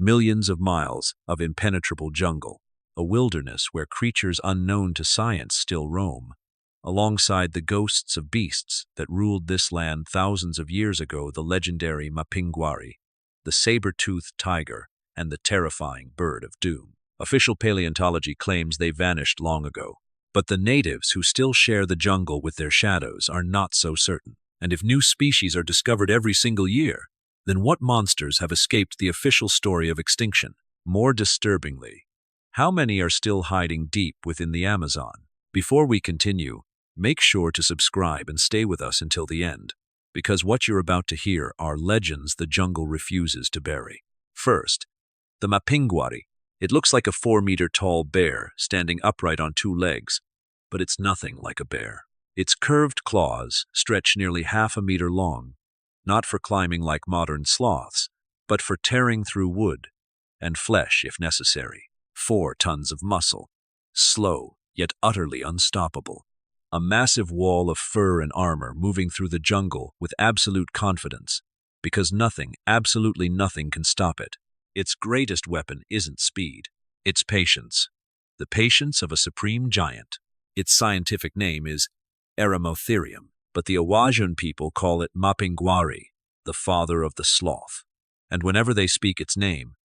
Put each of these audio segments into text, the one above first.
Millions of miles of impenetrable jungle, a wilderness where creatures unknown to science still roam. Alongside the ghosts of beasts that ruled this land thousands of years ago, the legendary mapinguari, the saber-toothed tiger, and the terrifying bird of doom. Official paleontology claims they vanished long ago, but the natives who still share the jungle with their shadows are not so certain. And if new species are discovered every single year, then what monsters have escaped the official story of extinction? More disturbingly, how many are still hiding deep within the Amazon? Before we continue, make sure to subscribe and stay with us until the end, because what you're about to hear are legends the jungle refuses to bury. First, the mapinguari. It looks like a 4-meter-tall bear standing upright on 2 legs, but it's nothing like a bear. Its curved claws stretch nearly half a meter long, not for climbing like modern sloths, but for tearing through wood and flesh if necessary. 4 tons of muscle, slow yet utterly unstoppable. A massive wall of fur and armor moving through the jungle with absolute confidence, because nothing, absolutely nothing can stop it. Its greatest weapon isn't speed, it's patience. The patience of a supreme giant. Its scientific name is Eremotherium, but the Awajun people call it mapinguari, the father of the sloth. And whenever they speak its name,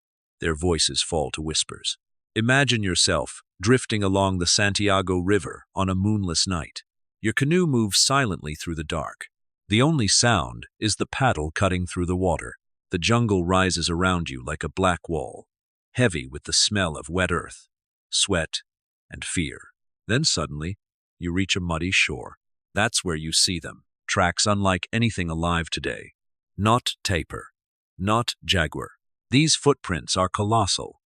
their voices fall to whispers. Imagine yourself drifting along the Santiago River on a moonless night. Your canoe moves silently through the dark. The only sound is the paddle cutting through the water. The jungle rises around you like a black wall, heavy with the smell of wet earth, sweat, and fear. Then suddenly, you reach a muddy shore. That's where you see them, tracks unlike anything alive today. Not tapir, not jaguar. These footprints are colossal,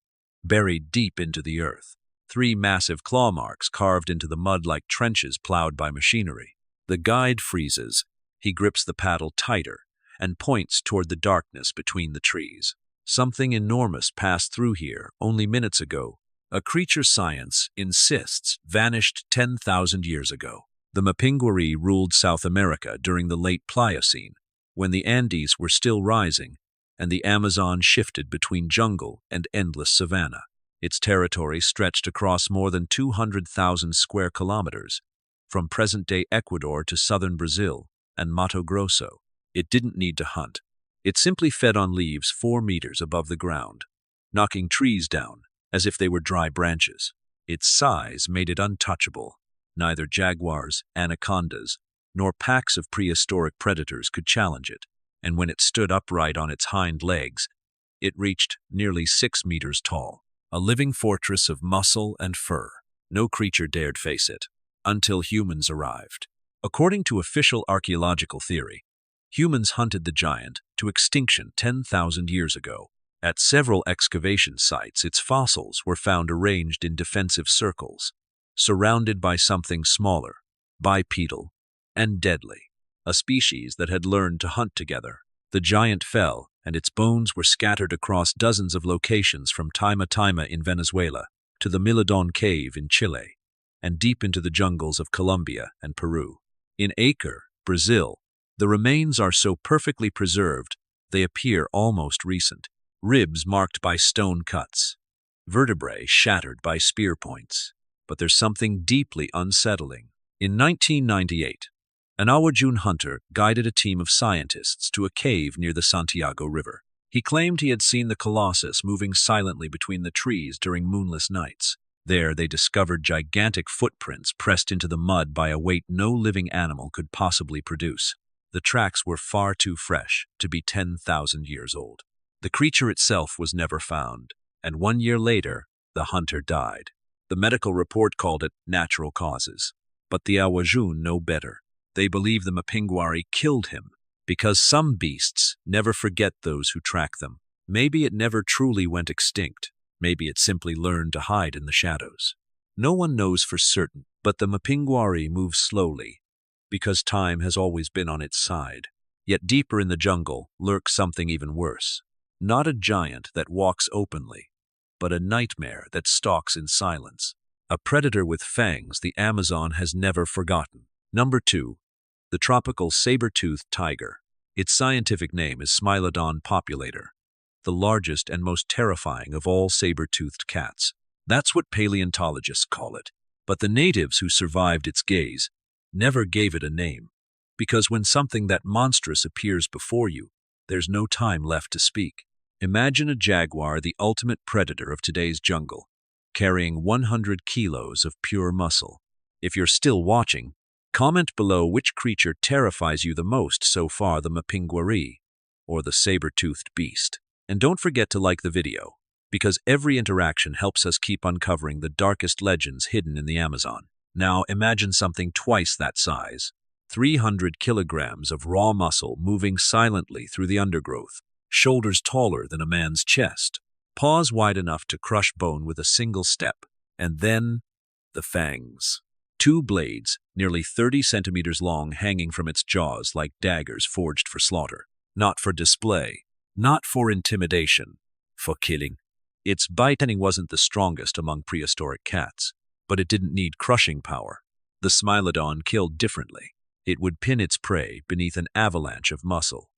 buried deep into the earth. 3 massive claw marks carved into the mud like trenches plowed by machinery. The guide freezes. He grips the paddle tighter and points toward the darkness between the trees. Something enormous passed through here only minutes ago. A creature science insists vanished 10,000 years ago. The mapinguari ruled South America during the late Pliocene, when the Andes were still rising and the Amazon shifted between jungle and endless savanna. Its territory stretched across more than 200,000 square kilometers, from present-day Ecuador to southern Brazil and Mato Grosso. It didn't need to hunt. It simply fed on leaves 4 meters above the ground, knocking trees down as if they were dry branches. Its size made it untouchable. Neither jaguars, anacondas, nor packs of prehistoric predators could challenge it, and when it stood upright on its hind legs, it reached nearly 6 meters tall. A living fortress of muscle and fur. No creature dared face it, until humans arrived. According to official archaeological theory, humans hunted the giant to extinction 10,000 years ago. At several excavation sites, its fossils were found arranged in defensive circles, surrounded by something smaller, bipedal, and deadly, a species that had learned to hunt together. The giant fell, and its bones were scattered across dozens of locations from Taima in Venezuela to the Milodon Cave in Chile, and deep into the jungles of Colombia and Peru. In Acre, Brazil, the remains are so perfectly preserved they appear almost recent. Ribs marked by stone cuts, vertebrae shattered by spear points. But there's something deeply unsettling. In 1998, an Awajun hunter guided a team of scientists to a cave near the Santiago River. He claimed he had seen the colossus moving silently between the trees during moonless nights. There, they discovered gigantic footprints pressed into the mud by a weight no living animal could possibly produce. The tracks were far too fresh to be 10,000 years old. The creature itself was never found, and 1 year later, the hunter died. The medical report called it natural causes, but the Awajun know better. They believe the mapinguari killed him because some beasts never forget those who track them. Maybe it never truly went extinct. Maybe it simply learned to hide in the shadows. No one knows for certain, but the mapinguari moves slowly because time has always been on its side. Yet deeper in the jungle lurks something even worse. Not a giant that walks openly, but a nightmare that stalks in silence. A predator with fangs the Amazon has never forgotten. Number 2. The tropical saber-toothed tiger. Its scientific name is Smilodon populator, the largest and most terrifying of all saber-toothed cats. That's what paleontologists call it. But the natives who survived its gaze never gave it a name. Because when something that monstrous appears before you, there's no time left to speak. Imagine a jaguar, the ultimate predator of today's jungle, carrying 100 kilos of pure muscle. If you're still watching, comment below which creature terrifies you the most so far, the mapinguari or the saber-toothed beast. And don't forget to like the video, because every interaction helps us keep uncovering the darkest legends hidden in the Amazon. Now imagine something twice that size. 300 kilograms of raw muscle moving silently through the undergrowth, shoulders taller than a man's chest, paws wide enough to crush bone with a single step, and then the fangs. 2 blades, nearly 30 centimeters long, hanging from its jaws like daggers forged for slaughter. Not for display, not for intimidation, for killing. Its biting wasn't the strongest among prehistoric cats, but it didn't need crushing power. The Smilodon killed differently. It would pin its prey beneath an avalanche of muscle,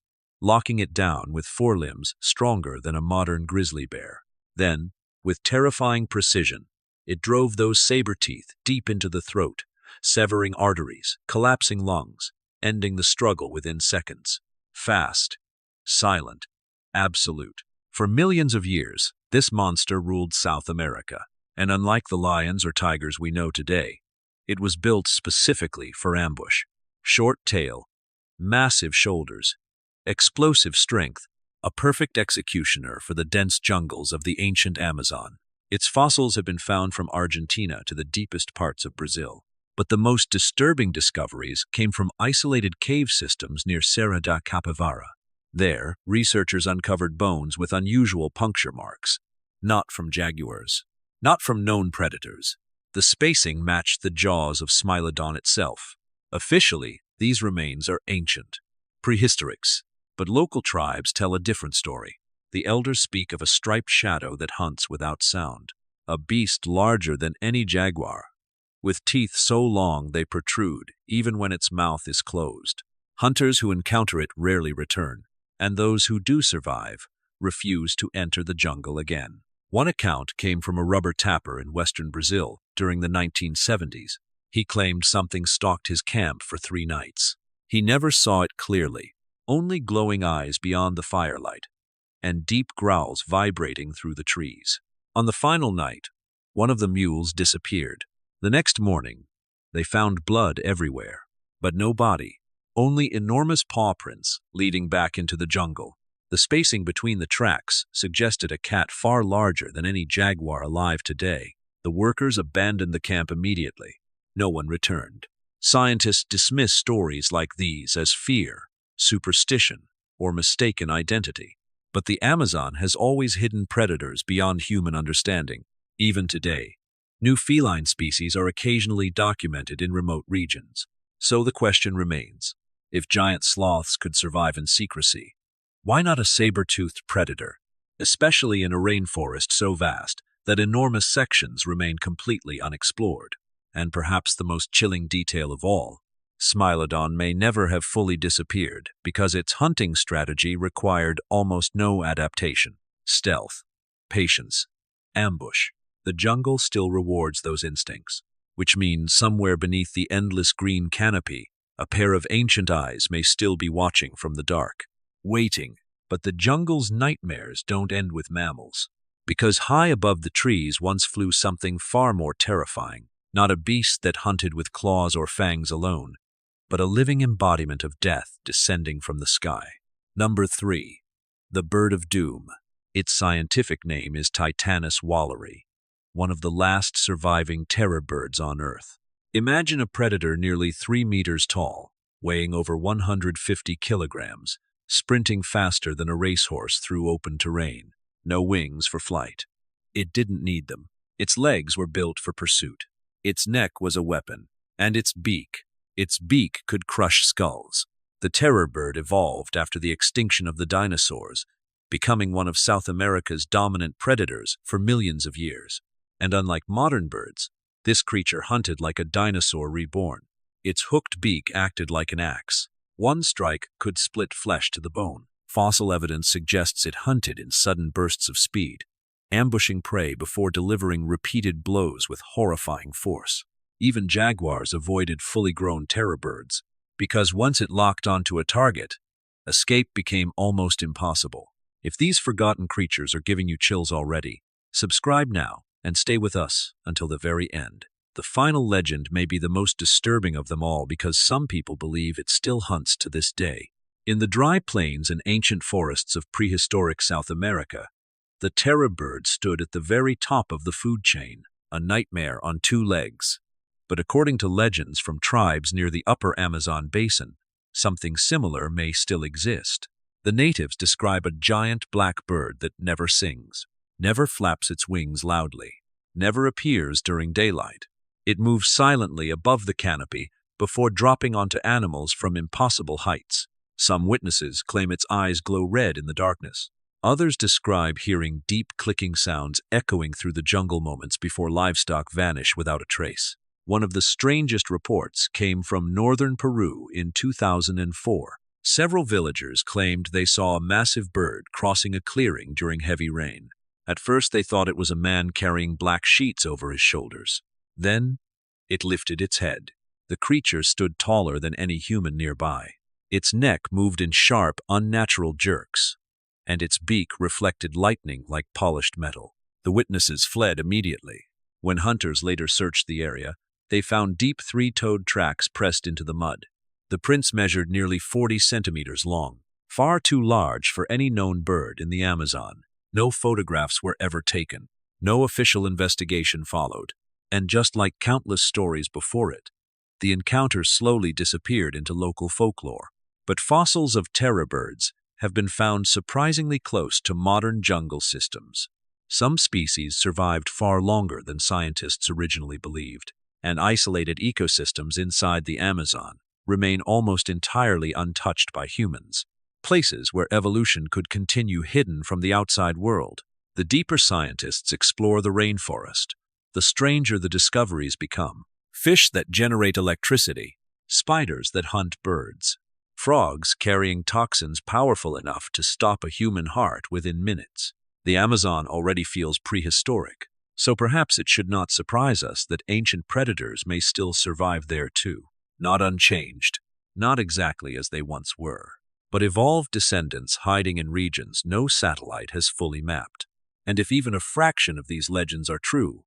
locking it down with forelimbs stronger than a modern grizzly bear. Then, with terrifying precision, it drove those saber teeth deep into the throat, severing arteries, collapsing lungs, ending the struggle within seconds. Fast, silent, absolute. For millions of years, this monster ruled South America, and unlike the lions or tigers we know today, it was built specifically for ambush. Short tail, massive shoulders, explosive strength, a perfect executioner for the dense jungles of the ancient Amazon. Its fossils have been found from Argentina to the deepest parts of Brazil. But the most disturbing discoveries came from isolated cave systems near Serra da Capivara. There, researchers uncovered bones with unusual puncture marks. Not from jaguars, not from known predators. The spacing matched the jaws of Smilodon itself. Officially, these remains are ancient, prehistorics, but local tribes tell a different story. The elders speak of a striped shadow that hunts without sound, a beast larger than any jaguar, with teeth so long they protrude even when its mouth is closed. Hunters who encounter it rarely return, and those who do survive refuse to enter the jungle again. One account came from a rubber tapper in western Brazil during the 1970s. He claimed something stalked his camp for 3 nights. He never saw it clearly, only glowing eyes beyond the firelight, and deep growls vibrating through the trees. On the final night, one of the mules disappeared. The next morning, they found blood everywhere, but no body, only enormous paw prints leading back into the jungle. The spacing between the tracks suggested a cat far larger than any jaguar alive today. The workers abandoned the camp immediately. No one returned. Scientists dismiss stories like these as fear, superstition, or mistaken identity. But the Amazon has always hidden predators beyond human understanding. Even today, new feline species are occasionally documented in remote regions. So the question remains, if giant sloths could survive in secrecy, why not a saber-toothed predator, especially in a rainforest so vast that enormous sections remain completely unexplored? And perhaps the most chilling detail of all, Smilodon may never have fully disappeared because its hunting strategy required almost no adaptation. Stealth, patience, ambush. The jungle still rewards those instincts, which means somewhere beneath the endless green canopy, a pair of ancient eyes may still be watching from the dark, waiting. But the jungle's nightmares don't end with mammals, because high above the trees once flew something far more terrifying, not a beast that hunted with claws or fangs alone, but a living embodiment of death descending from the sky. Number 3. The Bird of Doom. Its scientific name is Titanus walleri, one of the last surviving terror birds on Earth. Imagine a predator nearly 3 meters tall, weighing over 150 kilograms, sprinting faster than a racehorse through open terrain. No wings for flight. It didn't need them. Its legs were built for pursuit. Its neck was a weapon, and its beak could crush skulls. The terror bird evolved after the extinction of the dinosaurs, becoming one of South America's dominant predators for millions of years. And unlike modern birds, this creature hunted like a dinosaur reborn. Its hooked beak acted like an axe. One strike could split flesh to the bone. Fossil evidence suggests it hunted in sudden bursts of speed, ambushing prey before delivering repeated blows with horrifying force. Even jaguars avoided fully grown terror birds, because once it locked onto a target, escape became almost impossible. If these forgotten creatures are giving you chills already, subscribe now and stay with us until the very end. The final legend may be the most disturbing of them all because some people believe it still hunts to this day. In the dry plains and ancient forests of prehistoric South America, the terror bird stood at the very top of the food chain, a nightmare on two legs. But according to legends from tribes near the upper Amazon basin, something similar may still exist. The natives describe a giant black bird that never sings, never flaps its wings loudly, never appears during daylight. It moves silently above the canopy before dropping onto animals from impossible heights. Some witnesses claim its eyes glow red in the darkness. Others describe hearing deep clicking sounds echoing through the jungle moments before livestock vanish without a trace. One of the strangest reports came from northern Peru in 2004. Several villagers claimed they saw a massive bird crossing a clearing during heavy rain. At first they thought it was a man carrying black sheets over his shoulders. Then it lifted its head. The creature stood taller than any human nearby. Its neck moved in sharp, unnatural jerks, and its beak reflected lightning like polished metal. The witnesses fled immediately. When hunters later searched the area, they found deep three-toed tracks pressed into the mud. The prints measured nearly 40 centimeters long, far too large for any known bird in the Amazon. No photographs were ever taken. No official investigation followed. And just like countless stories before it, the encounter slowly disappeared into local folklore. But fossils of terror birds have been found surprisingly close to modern jungle systems. Some species survived far longer than scientists originally believed, and isolated ecosystems inside the Amazon remain almost entirely untouched by humans, places where evolution could continue hidden from the outside world. The deeper scientists explore the rainforest, the stranger the discoveries become. Fish that generate electricity, spiders that hunt birds, frogs carrying toxins powerful enough to stop a human heart within minutes. The Amazon already feels prehistoric, so perhaps it should not surprise us that ancient predators may still survive there too. Not unchanged, not exactly as they once were, but evolved descendants hiding in regions no satellite has fully mapped. And if even a fraction of these legends are true,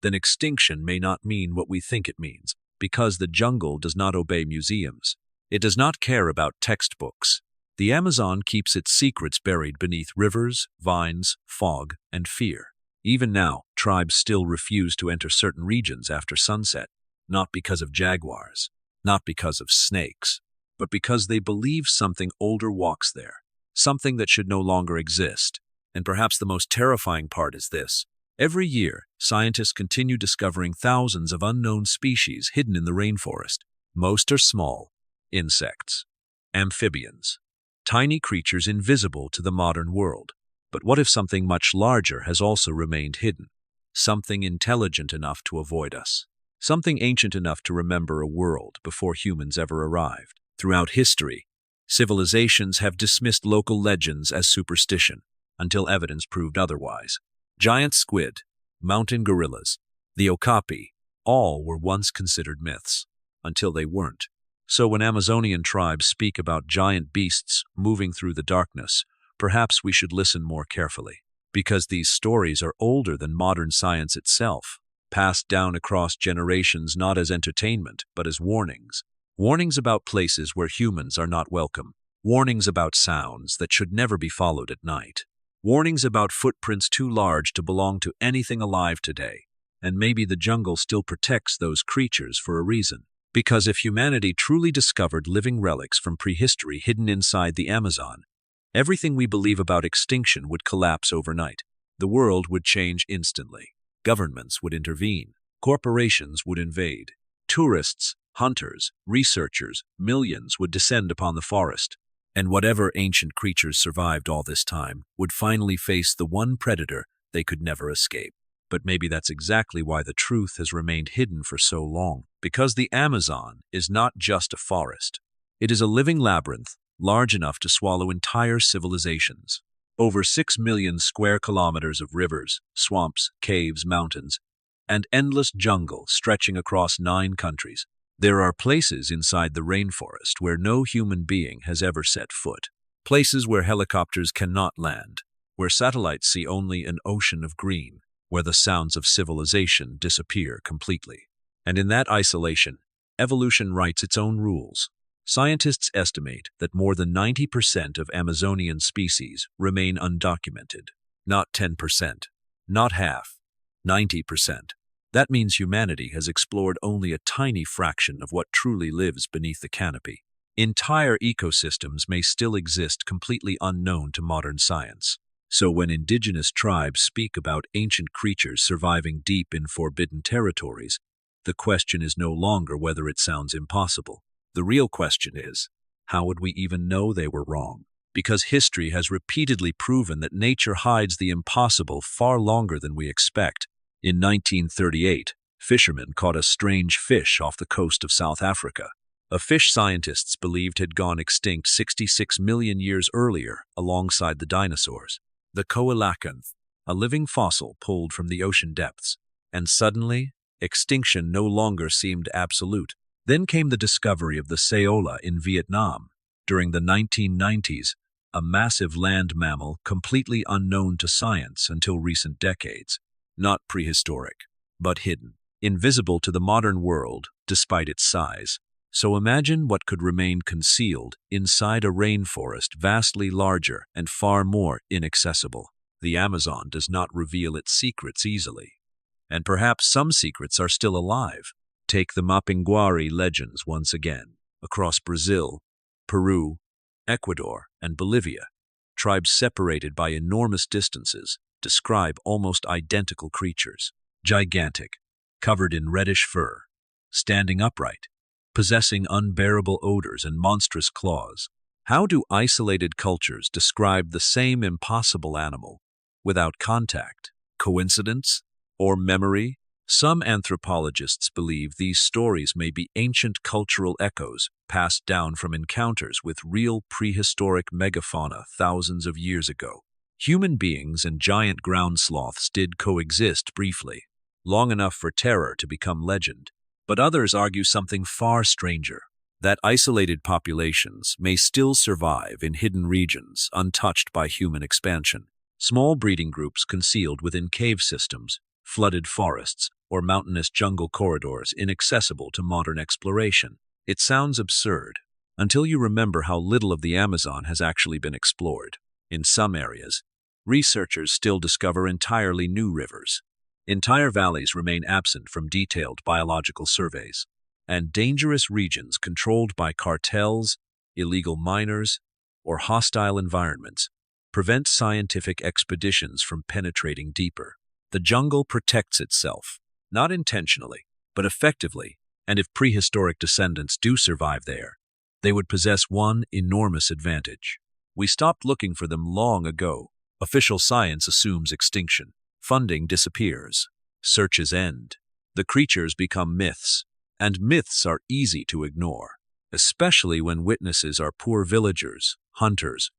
then extinction may not mean what we think it means, because the jungle does not obey museums. It does not care about textbooks. The Amazon keeps its secrets buried beneath rivers, vines, fog, and fear. Even now, tribes still refuse to enter certain regions after sunset, not because of jaguars, not because of snakes, but because they believe something older walks there, something that should no longer exist. And perhaps the most terrifying part is this. Every year, scientists continue discovering thousands of unknown species hidden in the rainforest. Most are small, insects, amphibians, tiny creatures invisible to the modern world. But what if something much larger has also remained hidden? Something intelligent enough to avoid us. Something ancient enough to remember a world before humans ever arrived. Throughout history, civilizations have dismissed local legends as superstition until evidence proved otherwise. Giant squid, mountain gorillas, the okapi, all were once considered myths, until they weren't. So when Amazonian tribes speak about giant beasts moving through the darkness, perhaps we should listen more carefully, because these stories are older than modern science itself, passed down across generations not as entertainment, but as warnings. Warnings about places where humans are not welcome. Warnings about sounds that should never be followed at night. Warnings about footprints too large to belong to anything alive today. And maybe the jungle still protects those creatures for a reason. Because if humanity truly discovered living relics from prehistory hidden inside the Amazon, everything we believe about extinction would collapse overnight. The world would change instantly. Governments would intervene. Corporations would invade. Tourists, hunters, researchers, millions would descend upon the forest. And whatever ancient creatures survived all this time would finally face the one predator they could never escape. But maybe that's exactly why the truth has remained hidden for so long. Because the Amazon is not just a forest. It is a living labyrinth, large enough to swallow entire civilizations. Over 6 million square kilometers of rivers, swamps, caves, mountains, and endless jungle stretching across 9 countries. There are places inside the rainforest where no human being has ever set foot. Places where helicopters cannot land, where satellites see only an ocean of green, where the sounds of civilization disappear completely. And in that isolation, evolution writes its own rules. Scientists estimate that more than 90% of Amazonian species remain undocumented. Not 10%, not half, 90%. That means humanity has explored only a tiny fraction of what truly lives beneath the canopy. Entire ecosystems may still exist completely unknown to modern science. So when indigenous tribes speak about ancient creatures surviving deep in forbidden territories, the question is no longer whether it sounds impossible. The real question is, how would we even know they were wrong? Because history has repeatedly proven that nature hides the impossible far longer than we expect. In 1938, fishermen caught a strange fish off the coast of South Africa. A fish scientists believed had gone extinct 66 million years earlier alongside the dinosaurs. The coelacanth, a living fossil pulled from the ocean depths. And suddenly, extinction no longer seemed absolute. Then came the discovery of the saola in Vietnam. During the 1990s, a massive land mammal completely unknown to science until recent decades. Not prehistoric, but hidden, invisible to the modern world despite its size. So imagine what could remain concealed inside a rainforest vastly larger and far more inaccessible. The Amazon does not reveal its secrets easily. And perhaps some secrets are still alive. Take the Mapinguari legends once again. Across Brazil, Peru, Ecuador, and Bolivia, tribes separated by enormous distances describe almost identical creatures. Gigantic, covered in reddish fur, standing upright, possessing unbearable odors and monstrous claws. How do isolated cultures describe the same impossible animal without contact? Coincidence? Or memory? Some anthropologists believe these stories may be ancient cultural echoes passed down from encounters with real prehistoric megafauna thousands of years ago. Human beings and giant ground sloths did coexist briefly, long enough for terror to become legend. But others argue something far stranger, that isolated populations may still survive in hidden regions untouched by human expansion. Small breeding groups concealed within cave systems, flooded forests, or mountainous jungle corridors inaccessible to modern exploration. It sounds absurd, until you remember how little of the Amazon has actually been explored. In some areas, researchers still discover entirely new rivers. Entire valleys remain absent from detailed biological surveys, and dangerous regions controlled by cartels, illegal miners, or hostile environments prevent scientific expeditions from penetrating deeper. The jungle protects itself, not intentionally, but effectively, and if prehistoric descendants do survive there, they would possess one enormous advantage. We stopped looking for them long ago. Official science assumes extinction. Funding disappears. Searches end. The creatures become myths, and myths are easy to ignore, especially when witnesses are poor villagers, hunters,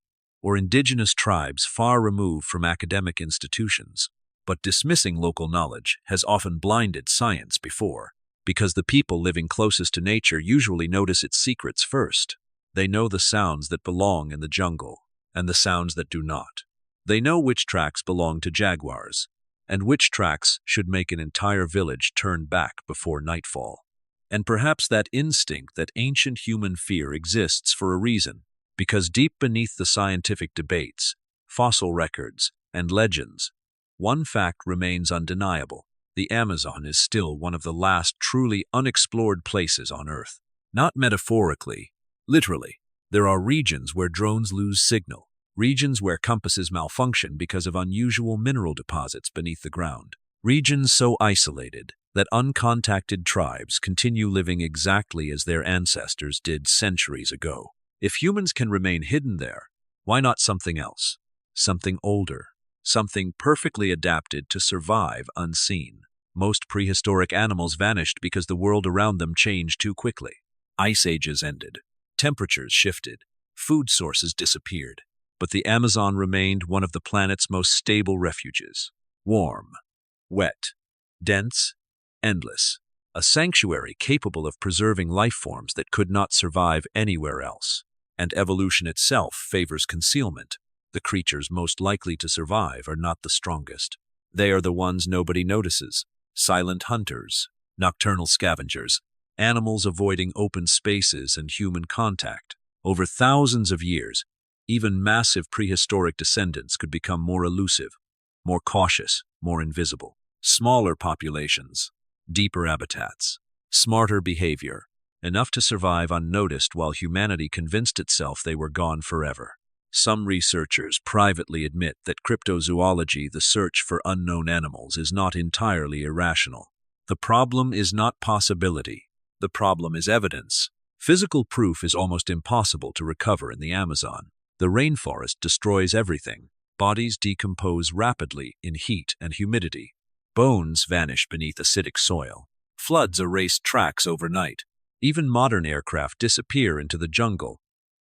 or indigenous tribes far removed from academic institutions. But dismissing local knowledge has often blinded science before, because the people living closest to nature usually notice its secrets first. They know the sounds that belong in the jungle, and the sounds that do not. They know which tracks belong to jaguars, and which tracks should make an entire village turn back before nightfall. And perhaps that instinct, that ancient human fear, exists for a reason, because deep beneath the scientific debates, fossil records, and legends, one fact remains undeniable. The Amazon is still one of the last truly unexplored places on Earth. Not metaphorically, literally. There are regions where drones lose signal, regions where compasses malfunction because of unusual mineral deposits beneath the ground, regions so isolated that uncontacted tribes continue living exactly as their ancestors did centuries ago. If humans can remain hidden there, why not something else? Something older, something perfectly adapted to survive unseen. Most prehistoric animals vanished because the world around them changed too quickly. Ice ages ended, temperatures shifted, Food sources disappeared, but the Amazon remained one of the planet's most stable refuges. Warm, wet, dense, endless. A sanctuary capable of preserving life forms that could not survive anywhere else. And evolution itself favors concealment. The creatures most likely to survive are not the strongest. They are the ones nobody notices. Silent hunters, nocturnal scavengers, animals avoiding open spaces and human contact. Over thousands of years, even massive prehistoric descendants could become more elusive, more cautious, more invisible. Smaller populations, deeper habitats, smarter behavior, enough to survive unnoticed while humanity convinced itself they were gone forever. Some researchers privately admit that cryptozoology, the search for unknown animals, is not entirely irrational. The problem is not possibility. The problem is evidence. Physical proof is almost impossible to recover in the Amazon. The rainforest destroys everything. Bodies decompose rapidly in heat and humidity. Bones vanish beneath acidic soil. Floods erase tracks overnight. Even modern aircraft disappear into the jungle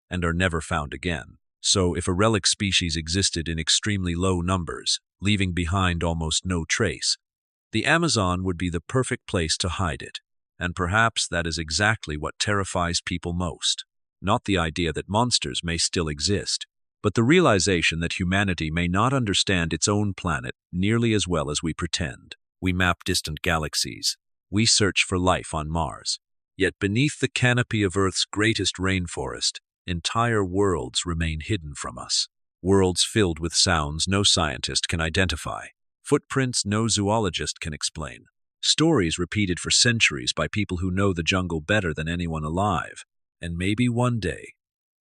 and are never found again. So if a relic species existed in extremely low numbers, leaving behind almost no trace, the Amazon would be the perfect place to hide it. And perhaps that is exactly what terrifies people most. Not the idea that monsters may still exist, but the realization that humanity may not understand its own planet nearly as well as we pretend. We map distant galaxies. We search for life on Mars. Yet beneath the canopy of Earth's greatest rainforest, entire worlds remain hidden from us. Worlds filled with sounds no scientist can identify. Footprints no zoologist can explain. Stories repeated for centuries by people who know the jungle better than anyone alive. And maybe one day,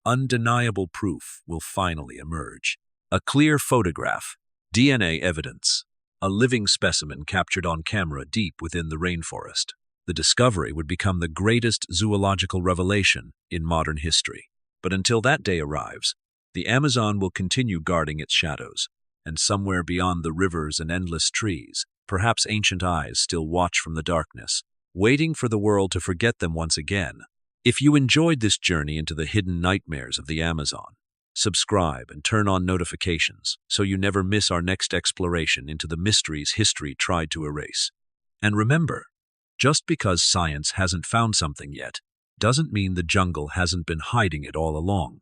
undeniable proof will finally emerge. A clear photograph, DNA evidence, a living specimen captured on camera deep within the rainforest. The discovery would become the greatest zoological revelation in modern history. But until that day arrives, the Amazon will continue guarding its shadows, and somewhere beyond the rivers and endless trees, perhaps ancient eyes still watch from the darkness, waiting for the world to forget them once again. If you enjoyed this journey into the hidden nightmares of the Amazon, subscribe and turn on notifications so you never miss our next exploration into the mysteries history tried to erase. And remember, just because science hasn't found something yet, doesn't mean the jungle hasn't been hiding it all along.